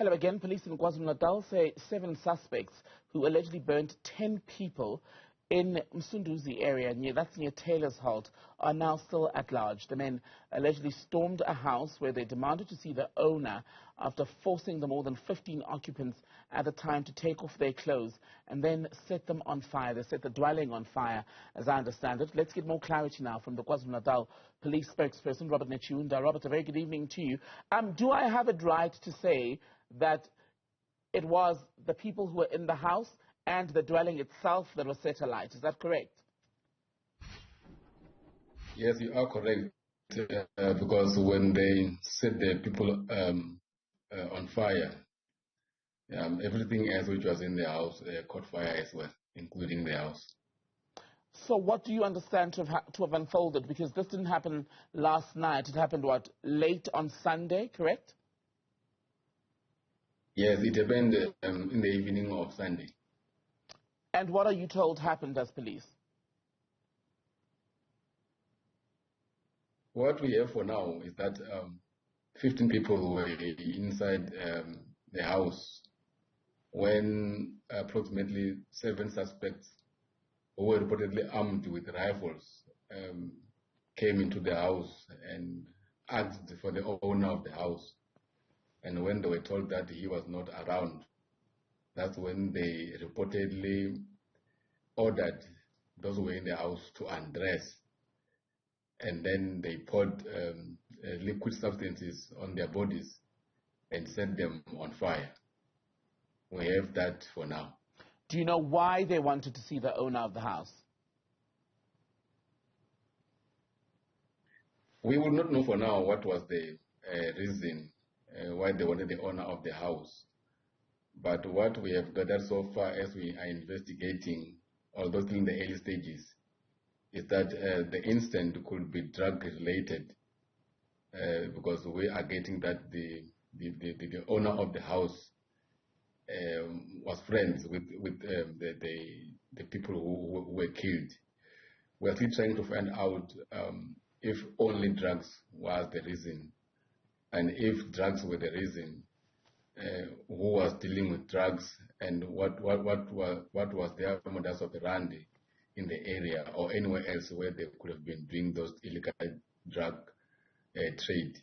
Hello again. Police in KwaZulu-Natal say 7 suspects who allegedly burnt 10 people in Msunduzi area, that's near Taylor's Halt, are now still at large. The men allegedly stormed a house where they demanded to see the owner after forcing the more than 15 occupants at the time to take off their clothes and then set them on fire. They set the dwelling on fire, as I understand it. Let's get more clarity now from the KwaZulu-Natal police spokesperson, Robert Netshiunda. Robert, a very good evening to you. Do I have it right to say that it was the people who were in the house and the dwelling itself that was set alight? Is that correct? Yes, you are correct. Because when they set the people on fire, everything else which was in the house caught fire as well, including the house. So what do you understand to have unfolded? Because this didn't happen last night. It happened, late on Sunday, correct? Yes, it happened in the evening of Sunday. And what are you told happened as police? What we have for now is that 15 people were inside the house when approximately 7 suspects who were reportedly armed with rifles came into the house and asked for the owner of the house. And when they were told that he was not around, that's when they reportedly ordered those who were in the house to undress. And then they poured liquid substances on their bodies and set them on fire. We have that for now. Do you know why they wanted to see the owner of the house? We will not know for now what was the reason why they wanted the owner of the house. But what we have gathered so far as we are investigating, although still in the early stages, is that the incident could be drug-related because we are getting that the owner of the house was friends with the people who were killed. We are still trying to find out if only drugs was the reason, and if drugs were the reason, who was dealing with drugs and what was their modus operandi in the area or anywhere else where they could have been doing those illegal drug trade.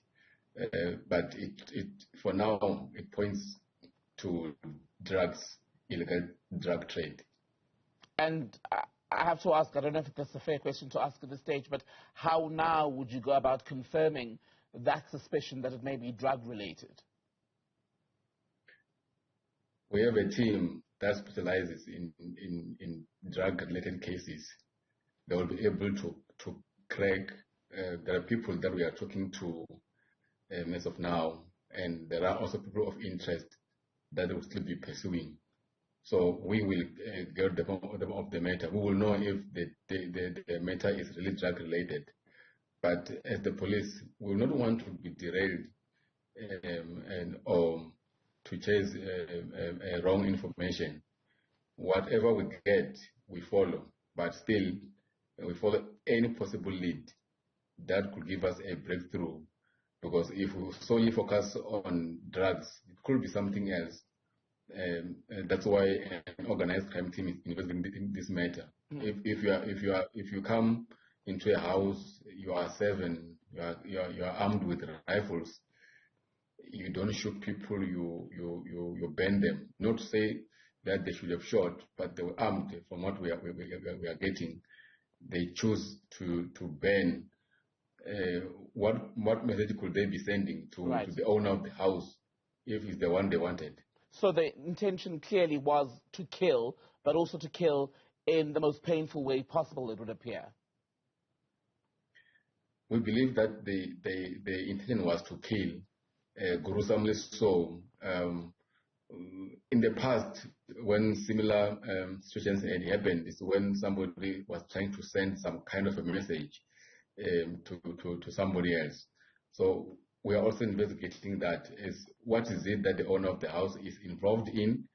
But it for now it points to drugs, illegal drug trade. And I have to ask, I don't know if that's a fair question to ask at this stage, but how now would you go about confirming that suspicion that it may be drug related? We have a team that specializes in drug-related cases. They will be able to crack. There are people that we are talking to as of now, and there are also people of interest that will still be pursuing. So we will get the bottom of the matter. We will know if the matter is really drug-related. But as the police, we will not want to be derailed or to chase wrong information. Whatever we get, we follow. But still, we follow any possible lead that could give us a breakthrough. Because if we solely focus on drugs, it could be something else. That's why an organized crime team is investigating this matter. If you come into a house, you are 7, you are armed with rifles. You don't shoot people, you burn them. Not to say that they should have shot, but they were armed. From what we are getting, they choose to burn. What message could they be sending to the owner of the house if it's the one they wanted? So the intention clearly was to kill, but also to kill in the most painful way possible, it would appear. We believe that the intention was to kill, gruesomely so. In the past, when similar situations had happened, is when somebody was trying to send some kind of a message to somebody else. So we are also investigating that. What is it that the owner of the house is involved in,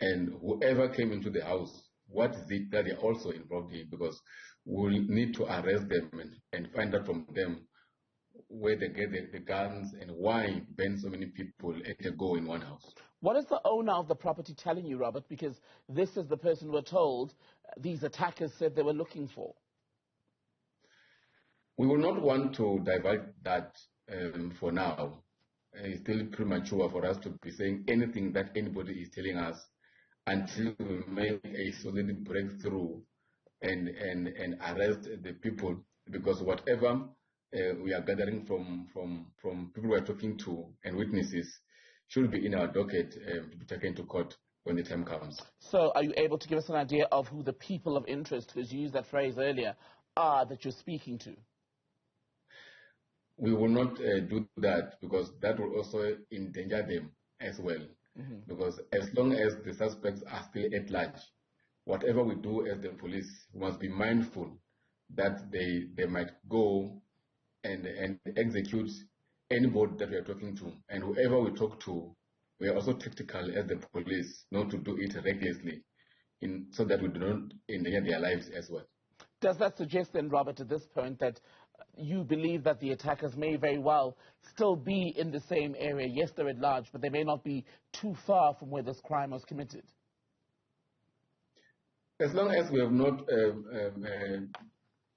and whoever came into the house, what is it that they're also involved in? Because we'll need to arrest them and find out from them where they get the guns and why burn so many people at a go in one house. What is the owner of the property telling you, Robert? Because this is the person we're told these attackers said they were looking for. We will not want to divulge that for now. It's still premature for us to be saying anything that anybody is telling us until we make a solid breakthrough and arrest the people, because whatever we are gathering from people we are talking to and witnesses should be in our docket to be taken to court when the time comes. So are you able to give us an idea of who the people of interest, because you used that phrase earlier, are that you're speaking to? We will not do that, because that will also endanger them as well. Because as long as the suspects are still at large, whatever we do as the police, we must be mindful that they might go and execute anybody that we are talking to. And whoever we talk to, we are also tactical as the police, not to do it recklessly, so that we do not endanger their lives as well. Does that suggest then, Robert, at this point, that you believe that the attackers may very well still be in the same area? Yes, they're at large, but they may not be too far from where this crime was committed. As long as we have not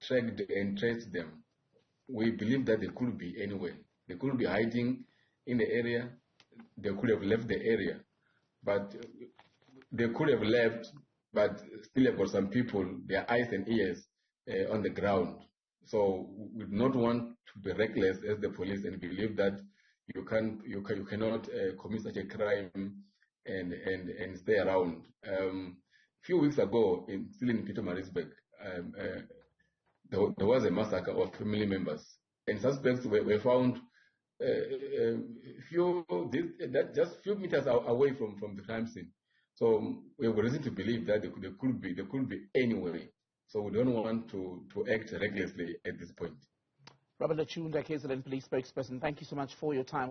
tracked and traced them, we believe that they could be anywhere. They could be hiding in the area. They could have left the area, but they could have left, but still have got some people, their eyes and ears on the ground. So we do not want to be reckless as the police and believe that you cannot commit such a crime and stay around. Few weeks ago, still in Pietermaritzburg, there was a massacre of family members, and suspects were found just few meters away from the crime scene. So we have reason to believe that they could be anywhere. So we don't want to act recklessly at this point. Robert Netshiunda, KZN Police spokesperson, thank you so much for your time.